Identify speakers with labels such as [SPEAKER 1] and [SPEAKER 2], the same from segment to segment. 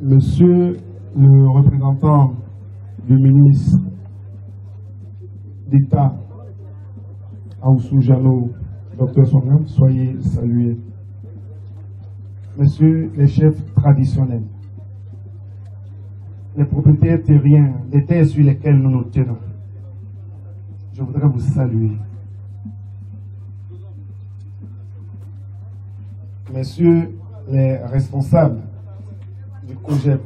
[SPEAKER 1] Monsieur le représentant du ministre d'État, Aoussou Jano, Dr Sonam, soyez salués. Messieurs les chefs traditionnels, les propriétaires terriens, les terres sur lesquelles nous nous tenons, je voudrais vous saluer. Messieurs les responsables du COGEP,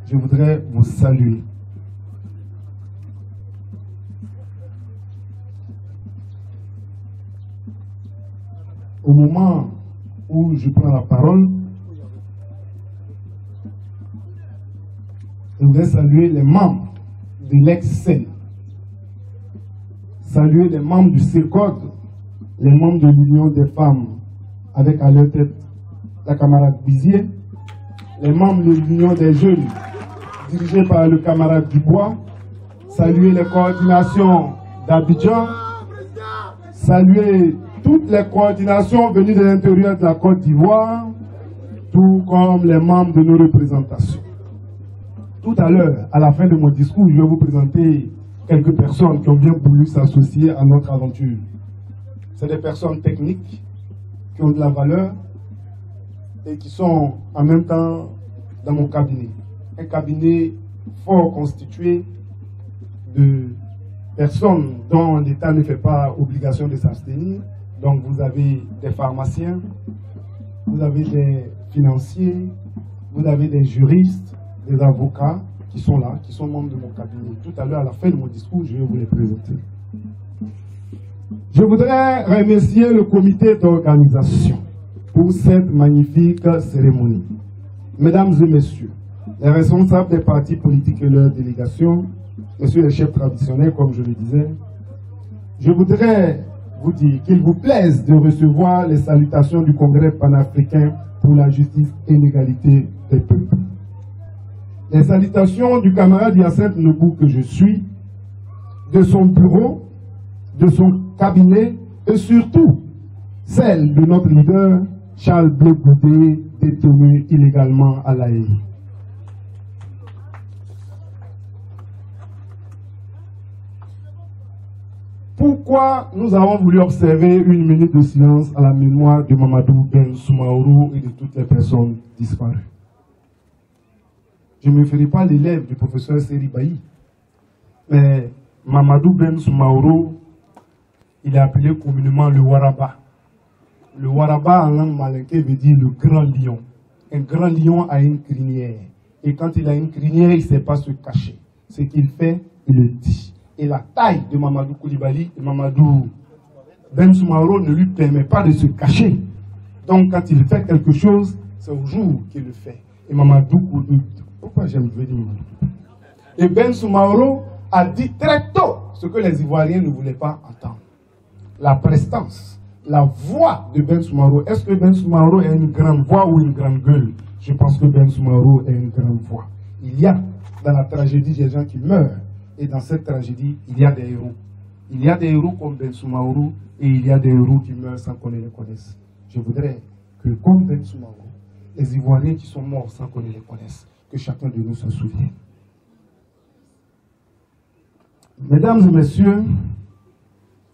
[SPEAKER 1] je voudrais vous saluer. Au moment où je prends la parole, je voudrais saluer les membres de l'ex-CEL, saluer les membres du CIRCOD, les membres de l'Union des femmes, avec à leur tête la camarade Bizier, les membres de l'Union des jeunes, dirigés par le camarade Dubois, saluer les coordinations d'Abidjan, saluer toutes les coordinations venues de l'intérieur de la Côte d'Ivoire, tout comme les membres de nos représentations. Tout à l'heure, à la fin de mon discours, je vais vous présenter quelques personnes qui ont bien voulu s'associer à notre aventure. C'est des personnes techniques qui ont de la valeur et qui sont en même temps dans mon cabinet. Un cabinet fort constitué de personnes dont l'État ne fait pas obligation de s'abstenir. Donc vous avez des pharmaciens, vous avez des financiers, vous avez des juristes, des avocats qui sont là, qui sont membres de mon cabinet. Tout à l'heure, à la fin de mon discours, je vais vous les présenter. Je voudrais remercier le comité d'organisation pour cette magnifique cérémonie. Mesdames et messieurs, les responsables des partis politiques et leurs délégations, messieurs les chefs traditionnels, comme je le disais, je voudrais vous dire qu'il vous plaise de recevoir les salutations du Congrès panafricain pour la justice et l'égalité des peuples. Les salutations du camarade Hyacinthe Nebou que je suis, de son bureau, de son cabinet et surtout celle de notre leader Charles Blé Goudé, détenu illégalement à La Haye. Pourquoi nous avons voulu observer une minute de silence à la mémoire de Mamadou Ben Soumaoro et de toutes les personnes disparues? Je ne me ferai pas l'élève du professeur Seri Bailly, mais Mamadou Ben Soumaoro, il est appelé communément le Waraba. Le Waraba en langue malinké veut dire le grand lion. Un grand lion a une crinière. Et quand il a une crinière, il ne sait pas se cacher. Ce qu'il fait, il le dit. Et la taille de Mamadou Koulibaly et Mamadou Ben Soumaoro ne lui permet pas de se cacher. Donc quand il fait quelque chose, c'est au jour qu'il le fait. Et Mamadou Koulibaly, pourquoi j'aime dire Mamadou? Et Ben Soumaoro a dit très tôt ce que les Ivoiriens ne voulaient pas entendre. La prestance, la voix de Ben Soumaoro. Est-ce que Ben Soumaoro a une grande voix ou une grande gueule? Je pense que Ben Soumaoro a une grande voix. Il y a dans la tragédie des gens qui meurent. Et dans cette tragédie, il y a des héros. Il y a des héros comme Ben Soumaoro et il y a des héros qui meurent sans qu'on les connaisse. Je voudrais que, comme Ben Soumaoro, les Ivoiriens qui sont morts sans qu'on les connaisse, que chacun de nous se souvienne. Mesdames et messieurs,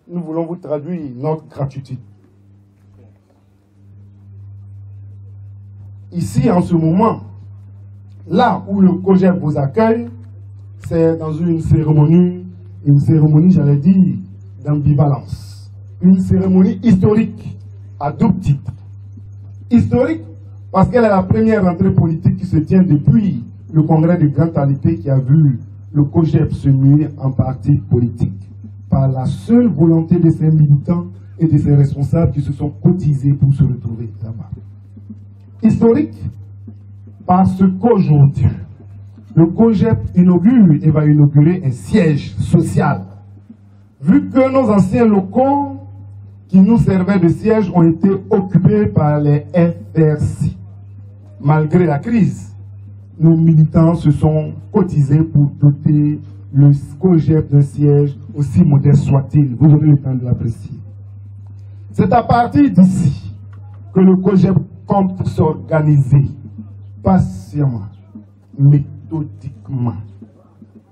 [SPEAKER 1] nous voulons vous traduire notre gratitude. Ici, en ce moment, là où le COGEP vous accueille, c'est dans une cérémonie, j'allais dire, d'ambivalence. Une cérémonie historique, à double titre. Historique, parce qu'elle est la première rentrée politique qui se tient depuis le congrès de grande qualité qui a vu le COGEP se muer en parti politique, par la seule volonté de ses militants et de ses responsables qui se sont cotisés pour se retrouver là-bas. Historique, parce qu'aujourd'hui, le COGEP inaugure et va inaugurer un siège social. Vu que nos anciens locaux qui nous servaient de siège ont été occupés par les FRC. Malgré la crise, nos militants se sont cotisés pour doter le COGEP d'un siège aussi modeste soit-il. Vous aurez le temps de l'apprécier. C'est à partir d'ici que le COGEP compte s'organiser patiemment méthodiquement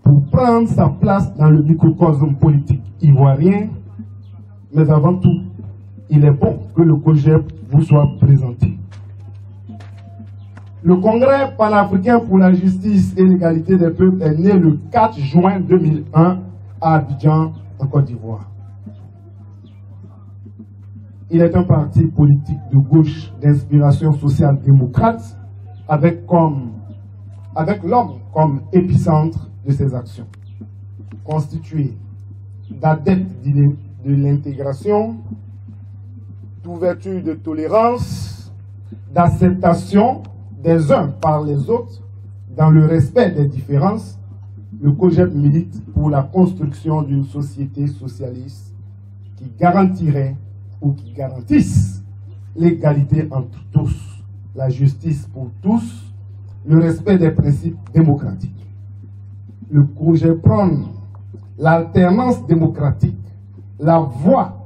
[SPEAKER 1] pour prendre sa place dans le microcosme politique ivoirien. Mais avant tout, il est bon que le COJEP vous soit présenté. Le Congrès panafricain pour la justice et l'égalité des peuples est né le 4 juin 2001 à Abidjan, en Côte d'Ivoire. Il est un parti politique de gauche d'inspiration social-démocrate avec l'homme comme épicentre de ses actions. Constitué d'adeptes de l'intégration, d'ouverture de tolérance, d'acceptation des uns par les autres, dans le respect des différences, le COJEP milite pour la construction d'une société socialiste qui garantirait ou qui garantisse l'égalité entre tous, la justice pour tous, le respect des principes démocratiques. Le COJEP prône l'alternance démocratique, la voix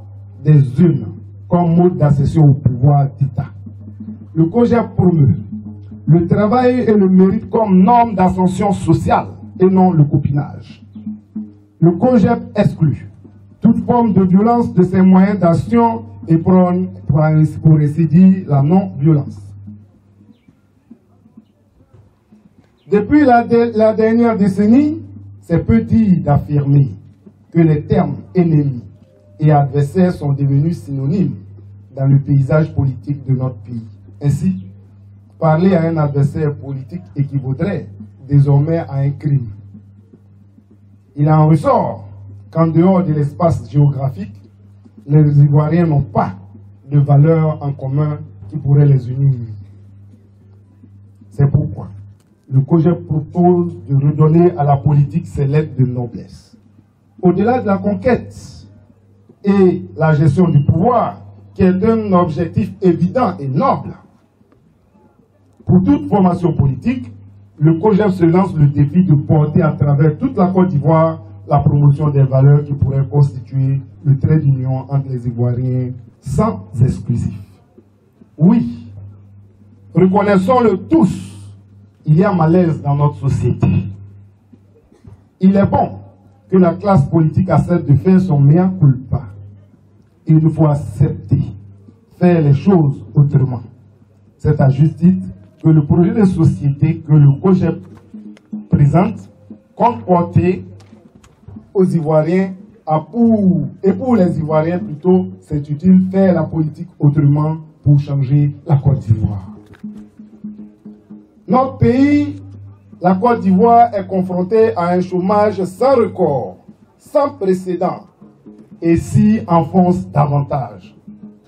[SPEAKER 1] des urnes comme mode d'accession au pouvoir d'État. Le COJEP promeut le travail et le mérite comme norme d'ascension sociale et non le copinage. Le COJEP exclut toute forme de violence de ses moyens d'action et prône, pour ainsi dire, la non-violence. Depuis la dernière décennie, c'est peu dire d'affirmer que les termes ennemis et adversaires sont devenus synonymes dans le paysage politique de notre pays. Ainsi, parler à un adversaire politique équivaudrait désormais à un crime. Il en ressort qu'en dehors de l'espace géographique, les Ivoiriens n'ont pas de valeurs en commun qui pourraient les unir. C'est pourquoi le COJEP propose de redonner à la politique ses lettres de noblesse. Au-delà de la conquête et la gestion du pouvoir, qui est un objectif évident et noble, pour toute formation politique, le COJEP se lance le défi de porter à travers toute la Côte d'Ivoire la promotion des valeurs qui pourraient constituer le trait d'union entre les Ivoiriens sans exclusif. Oui, reconnaissons-le tous, il y a malaise dans notre société. Il est bon que la classe politique accepte de faire son mea culpa. Il nous faut accepter, faire les choses autrement. C'est à juste titre que le projet de société que le COJEP présente compte porter aux Ivoiriens et pour les Ivoiriens plutôt, c'est utile faire la politique autrement pour changer la Côte d'Ivoire. Notre pays, la Côte d'Ivoire, est confrontée à un chômage sans record, sans précédent, et s'y enfonce davantage.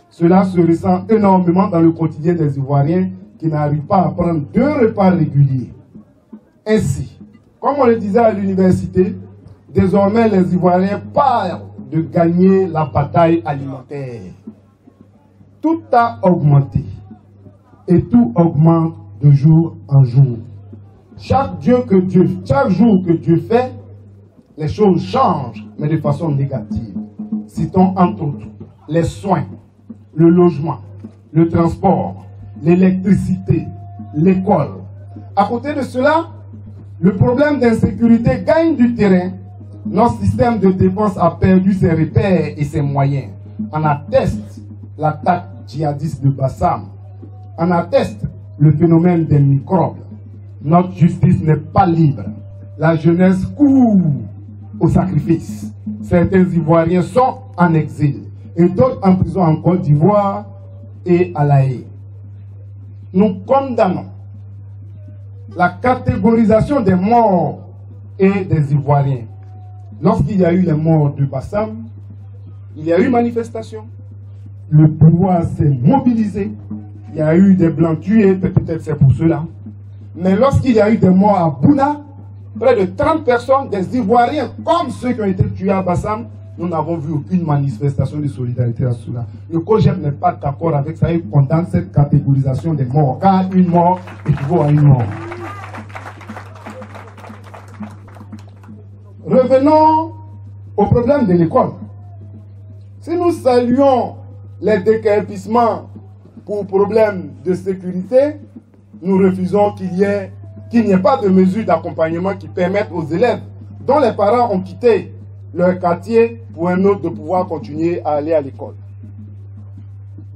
[SPEAKER 1] Cela se ressent énormément dans le quotidien des Ivoiriens qui n'arrivent pas à prendre 2 repas réguliers. Ainsi, comme on le disait à l'université, désormais les Ivoiriens parlent de gagner la bataille alimentaire. Tout a augmenté et tout augmente de jour en jour. Chaque jour que Dieu fait, les choses changent, mais de façon négative. Citons entre autres les soins, le logement, le transport, l'électricité, l'école. À côté de cela, le problème d'insécurité gagne du terrain. Notre système de défense a perdu ses repères et ses moyens. En atteste l'attaque djihadiste de Bassam. En atteste le phénomène des microbes. Notre justice n'est pas libre. La jeunesse court au sacrifice. Certains Ivoiriens sont en exil et d'autres en prison en Côte d'Ivoire et à La Haye. Nous condamnons la catégorisation des morts et des Ivoiriens. Lorsqu'il y a eu les morts de Bassam, il y a eu manifestation. Le pouvoir s'est mobilisé. Il y a eu des blancs tués, peut-être c'est pour cela. Mais lorsqu'il y a eu des morts à Bouna, près de 30 personnes, des Ivoiriens, comme ceux qui ont été tués à Bassam, nous n'avons vu aucune manifestation de solidarité à cela. Le COJEP n'est pas d'accord avec ça, il condamne cette catégorisation des morts, car une mort équivaut à une mort. Revenons au problème de l'école. Si nous saluons les déguerpissements pour problème de sécurité, nous refusons qu'il y ait qu'il n'y ait pas de mesures d'accompagnement qui permettent aux élèves dont les parents ont quitté leur quartier pour un autre de pouvoir continuer à aller à l'école.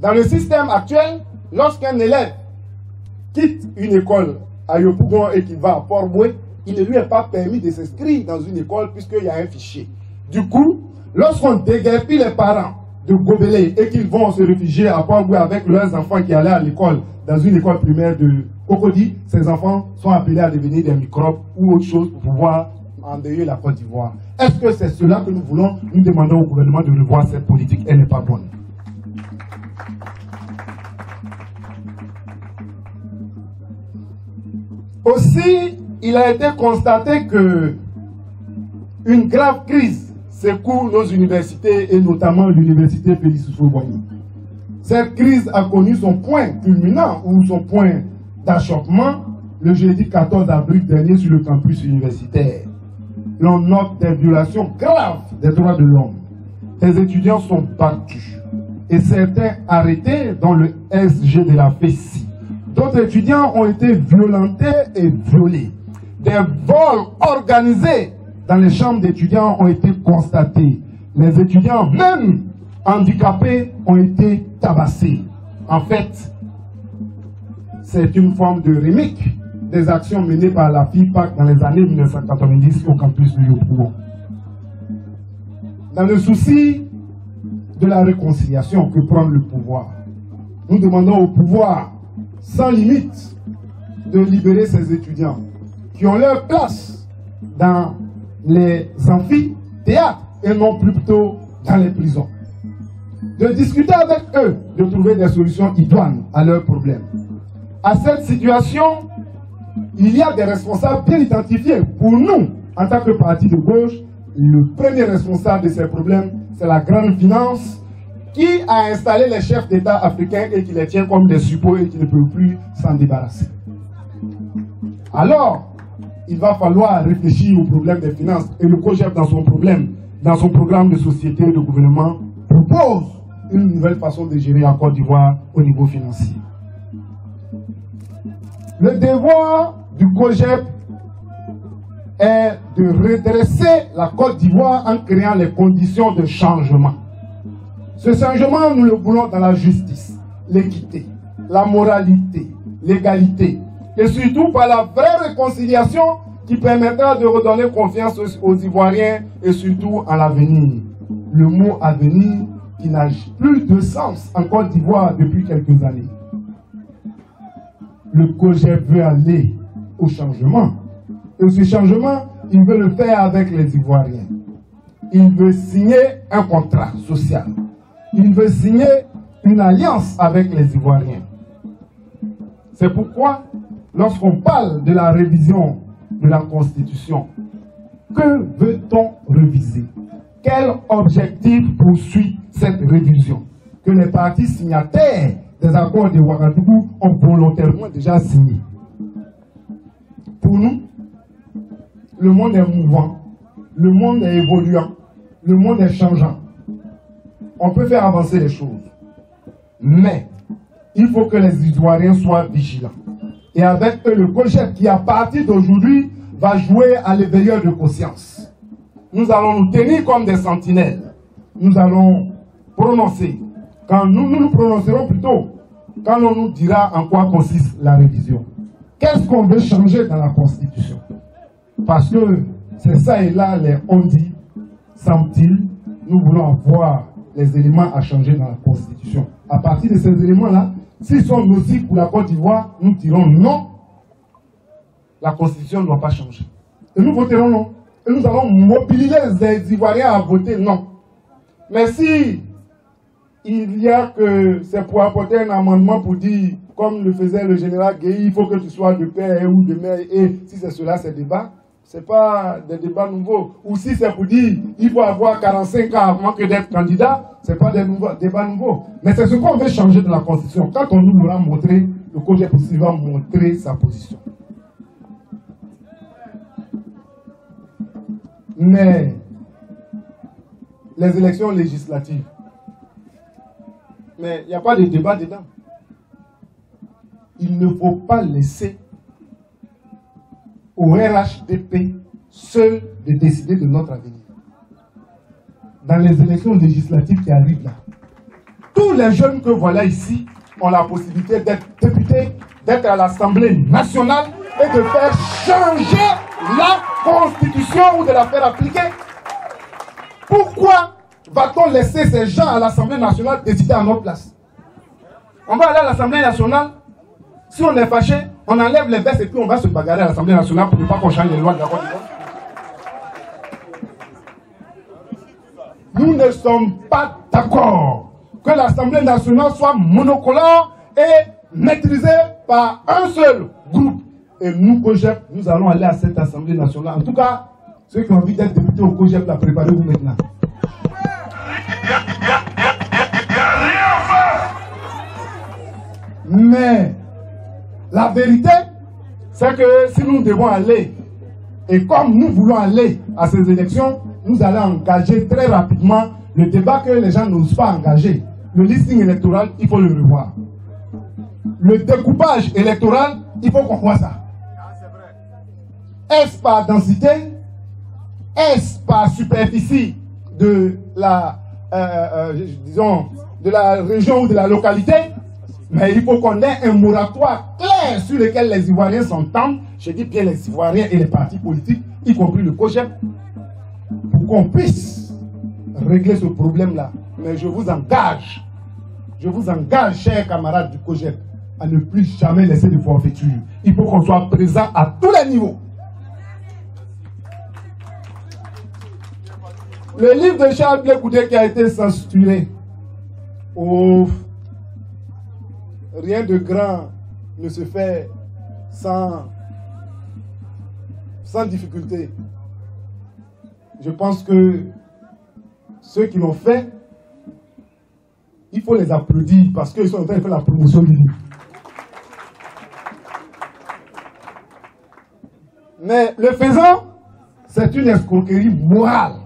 [SPEAKER 1] Dans le système actuel, lorsqu'un élève quitte une école à Yopougon et qu'il va à Port-Boué, il ne lui est pas permis de s'inscrire dans une école puisqu'il y a un fichier. Du coup, lorsqu'on déguerpit les parents de Gobelé et qu'ils vont se réfugier à Port-Boué avec leurs enfants qui allaient à l'école, dans une école primaire de Cocody, ces enfants sont appelés à devenir des microbes ou autre chose pour pouvoir endeuiller la Côte d'Ivoire. Est-ce que c'est cela que nous voulons? Nous demandons au gouvernement de revoir cette politique. Elle n'est pas bonne. Aussi, il a été constaté que une grave crise secoue nos universités et notamment l'université Félix Houphouët-Boigny. Cette crise a connu son point culminant ou son point d'achoppement le jeudi 14 avril dernier sur le campus universitaire. L'on note des violations graves des droits de l'homme. Les étudiants sont battus et certains arrêtés dans le SG de la FESI. D'autres étudiants ont été violentés et violés. Des vols organisés dans les chambres d'étudiants ont été constatés. Les étudiants, même handicapés, ont été tabassés. En fait, c'est une forme de remake des actions menées par la FIPAC dans les années 1990 au campus de Yopougon. Dans le souci de la réconciliation que prend le pouvoir, nous demandons au pouvoir, sans limite, de libérer ces étudiants qui ont leur place dans les amphithéâtres et non plutôt dans les prisons. De discuter avec eux, de trouver des solutions idoines à leurs problèmes. À cette situation, il y a des responsables bien identifiés. Pour nous, en tant que parti de gauche, le premier responsable de ces problèmes, c'est la grande finance qui a installé les chefs d'État africains et qui les tient comme des suppôts et qui ne peut plus s'en débarrasser. Alors, il va falloir réfléchir au problème des finances. Et le COGEP, dans son programme de société et de gouvernement, propose une nouvelle façon de gérer la Côte d'Ivoire au niveau financier. Le devoir du COGEP est de redresser la Côte d'Ivoire en créant les conditions de changement. Ce changement, nous le voulons dans la justice, l'équité, la moralité, l'égalité, et surtout par la vraie réconciliation qui permettra de redonner confiance aux Ivoiriens et surtout à l'avenir. Le mot avenir qui n'a plus de sens en Côte d'Ivoire depuis quelques années. Le COGEP veut aller au changement. Et ce changement, il veut le faire avec les Ivoiriens. Il veut signer un contrat social. Il veut signer une alliance avec les Ivoiriens. C'est pourquoi, lorsqu'on parle de la révision de la Constitution, que veut-on réviser? Quel objectif poursuit cette révision? Que les partis signataires des accords de Ouagadougou ont volontairement déjà signé. Pour nous, le monde est mouvant, le monde est évoluant, le monde est changeant. On peut faire avancer les choses. Mais il faut que les Ivoiriens soient vigilants. Et avec eux, le COGEP qui, à partir d'aujourd'hui, va jouer à l'éveilleur de conscience. Nous allons nous tenir comme des sentinelles. Nous allons prononcer. Quand nous prononcerons plutôt, quand on nous dira en quoi consiste la révision. Qu'est-ce qu'on veut changer dans la Constitution? Parce que c'est ça et là, les on-dit, semble-t-il, nous voulons avoir les éléments à changer dans la Constitution. À partir de ces éléments-là, s'ils sont nocifs pour la Côte d'Ivoire, nous dirons non. La Constitution ne doit pas changer. Et nous voterons non. Et nous allons mobiliser les Ivoiriens à voter non. Mais si il y a que c'est pour apporter un amendement pour dire, comme le faisait le général Gueye, il faut que tu sois de père ou de mère, et si c'est cela, c'est débat. Ce n'est pas des débats nouveaux. Ou si c'est pour dire il faut avoir 45 ans avant que d'être candidat, ce n'est pas des débats nouveaux. Mais c'est ce qu'on veut changer de la Constitution. Quand on nous l'a montré, le COGEP va montrer sa position. Mais les élections législatives, mais il n'y a pas de débat dedans. Il ne faut pas laisser au RHDP seul de décider de notre avenir. Dans les élections législatives qui arrivent là, tous les jeunes que voilà ici ont la possibilité d'être députés, d'être à l'Assemblée nationale et de faire changer la Constitution ou de la faire appliquer. Pourquoi va-t-on laisser ces gens à l'Assemblée nationale décider à notre place? On va aller à l'Assemblée nationale, si on est fâché, on enlève les vestes et puis on va se bagarrer à l'Assemblée nationale pour ne pas qu'on change les lois de la Côte d'Ivoire. Nous ne sommes pas d'accord que l'Assemblée nationale soit monocolore et maîtrisée par un seul groupe. Et nous, COGEP, nous allons aller à cette Assemblée nationale. En tout cas, ceux qui ont envie d'être députés au COGEP, la préparez-vous maintenant. Mais la vérité, c'est que si nous devons aller, et comme nous voulons aller à ces élections, nous allons engager très rapidement le débat que les gens n'osent pas engager. Le listing électoral, il faut le revoir. Le découpage électoral, il faut qu'on voit ça. Est-ce par densité? Est-ce par superficie de la, disons, de la région ou de la localité? Mais il faut qu'on ait un moratoire clair sur lequel les Ivoiriens s'entendent. Je dis bien les Ivoiriens et les partis politiques, y compris le COGEP, pour qu'on puisse régler ce problème-là. Mais je vous engage, chers camarades du COGEP, à ne plus jamais laisser de forfaiture. Il faut qu'on soit présent à tous les niveaux. Le livre de Charles Blé Goudé qui a été censuré, rien de grand ne se fait sans difficulté. Je pense que ceux qui l'ont fait, il faut les applaudir parce qu'ils sont en train de faire la promotion du livre. Mais le faisant, c'est une escroquerie morale.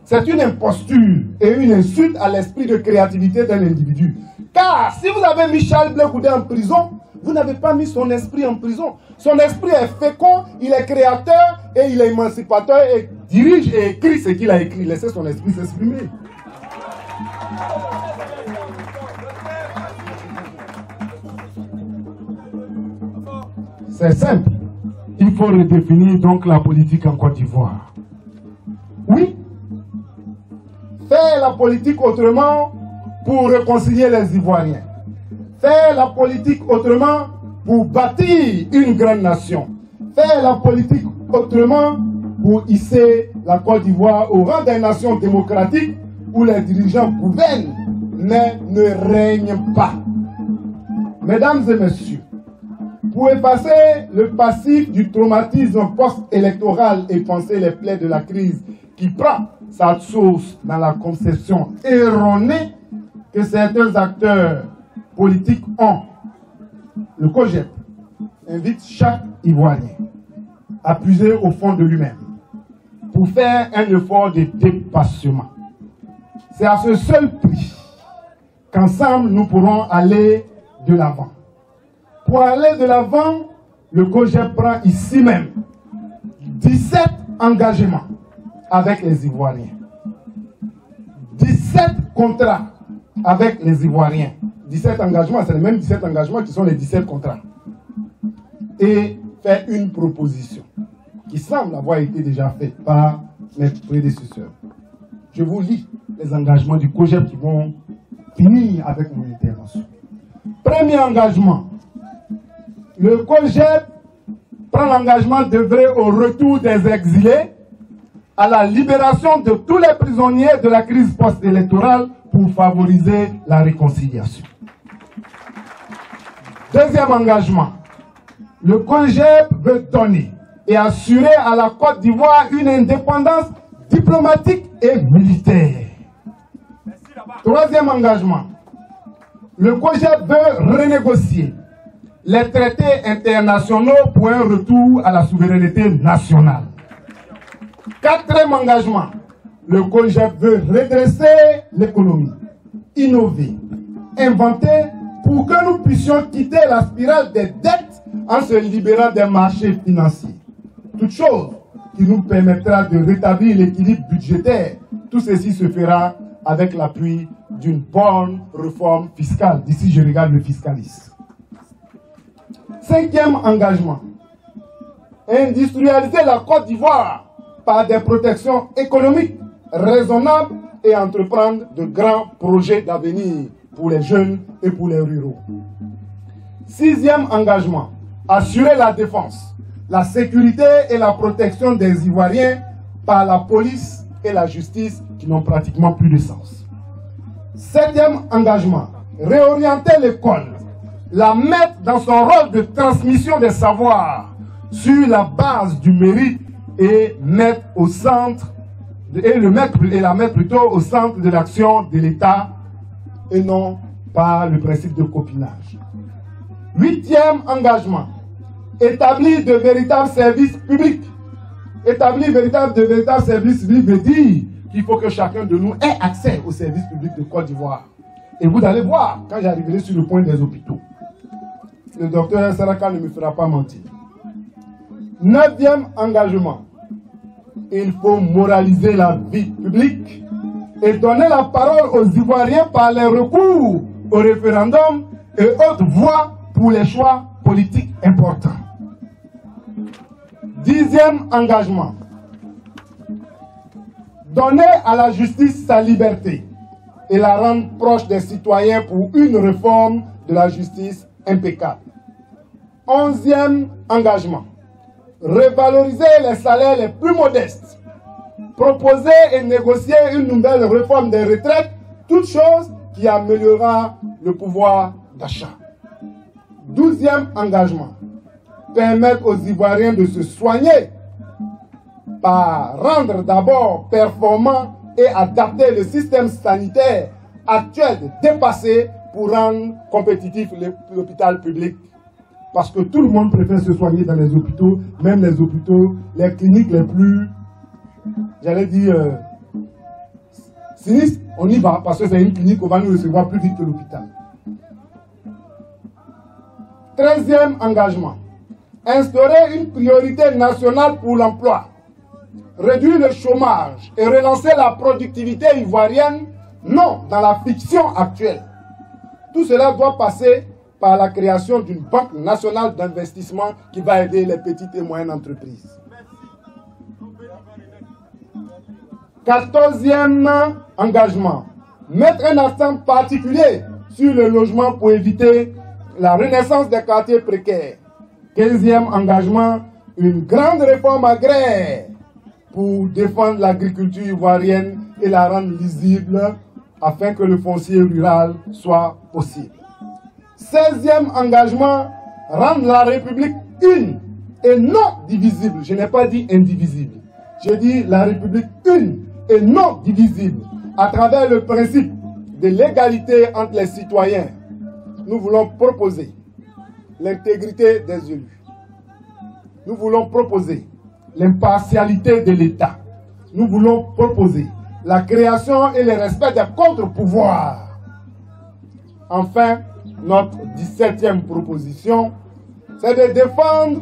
[SPEAKER 1] C'est une imposture et une insulte à l'esprit de créativité d'un individu. Car si vous avez mis Charles Blé Goudé en prison, vous n'avez pas mis son esprit en prison. Son esprit est fécond, il est créateur et il est émancipateur et dirige et écrit ce qu'il a écrit. Laissez son esprit s'exprimer. C'est simple. Il faut redéfinir donc la politique en Côte d'Ivoire. Oui. Faire la politique autrement pour réconcilier les Ivoiriens. Faire la politique autrement pour bâtir une grande nation. Faire la politique autrement pour hisser la Côte d'Ivoire au rang d'une nation démocratique où les dirigeants gouvernent mais ne règnent pas. Mesdames et messieurs, pour effacer le passif du traumatisme post-électoral et penser les plaies de la crise qui prend sa source dans la conception erronée que certains acteurs politiques ont, le COGEP invite chaque Ivoirien à puiser au fond de lui-même pour faire un effort de dépassement. C'est à ce seul prix qu'ensemble nous pourrons aller de l'avant. Pour aller de l'avant, le COGEP prend ici même 17 engagements avec les Ivoiriens. 17 contrats avec les Ivoiriens. 17 engagements, c'est les mêmes 17 engagements qui sont les 17 contrats. Et fait une proposition qui semble avoir été déjà faite par mes prédécesseurs. Je vous lis les engagements du COGEP qui vont finir avec mon intervention. Premier engagement. Le COGEP prend l'engagement d'œuvrer au retour des exilés, à la libération de tous les prisonniers de la crise post-électorale pour favoriser la réconciliation. Deuxième engagement. Le COGEP veut donner et assurer à la Côte d'Ivoire une indépendance diplomatique et militaire. Troisième engagement. Le COGEP veut renégocier les traités internationaux pour un retour à la souveraineté nationale. Quatrième engagement. Le COGEP veut redresser l'économie, innover, inventer pour que nous puissions quitter la spirale des dettes en se libérant des marchés financiers. Toute chose qui nous permettra de rétablir l'équilibre budgétaire. Tout ceci se fera avec l'appui d'une bonne réforme fiscale. D'ici, je regarde le fiscaliste. 5e engagement. Industrialiser la Côte d'Ivoire par des protections économiques raisonnables et entreprendre de grands projets d'avenir pour les jeunes et pour les ruraux. 6e engagement. Assurer la défense, la sécurité et la protection des Ivoiriens par la police et la justice qui n'ont pratiquement plus de sens. 7e engagement. Réorienter l'école, la mettre dans son rôle de transmission des savoirs sur la base du mérite et mettre au centre la mettre plutôt au centre de l'action de l'État et non par le principe de copinage. 8e engagement. Établir de véritables services publics. Établir de véritables services publics veut dire qu'il faut que chacun de nous ait accès aux services publics de Côte d'Ivoire. Et vous allez voir, quand j'arriverai sur le point des hôpitaux, le docteur Saraka ne me fera pas mentir. 9e engagement. Il faut moraliser la vie publique et donner la parole aux Ivoiriens par les recours au référendum et autres voies pour les choix politiques importants. 10e engagement. Donner à la justice sa liberté et la rendre proche des citoyens pour une réforme de la justice impeccable. 11e engagement. Revaloriser les salaires les plus modestes. Proposer et négocier une nouvelle réforme des retraites, toute chose qui améliorera le pouvoir d'achat. 12e engagement. Permettre aux Ivoiriens de se soigner par rendre d'abord performant et adapter le système sanitaire actuel dépassé pour rendre compétitif l'hôpital public. Parce que tout le monde préfère se soigner dans les hôpitaux, même les hôpitaux, les cliniques les plus, j'allais dire, sinistres. On y va parce que c'est une clinique, on va nous recevoir plus vite que l'hôpital. 13e engagement. Instaurer une priorité nationale pour l'emploi. Réduire le chômage et relancer la productivité ivoirienne, non dans la fiction actuelle. Tout cela doit passer par la création d'une banque nationale d'investissement qui va aider les petites et moyennes entreprises. 14e engagement. Mettre un accent particulier sur le logement pour éviter la renaissance des quartiers précaires. 15e engagement. Une grande réforme agraire pour défendre l'agriculture ivoirienne et la rendre lisible afin que le foncier rural soit possible. 16e engagement, rendre la République une et non divisible. Je n'ai pas dit indivisible. J'ai dit la République une et non divisible à travers le principe de l'égalité entre les citoyens. Nous voulons proposer l'intégrité des élus. Nous voulons proposer l'impartialité de l'État. Nous voulons proposer la création et le respect des contre-pouvoirs. Enfin, notre 17e proposition, c'est de défendre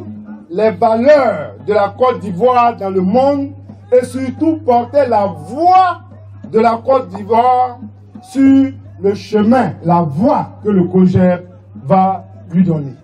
[SPEAKER 1] les valeurs de la Côte d'Ivoire dans le monde et surtout porter la voix de la Côte d'Ivoire sur le chemin, la voie que le COJER va lui donner.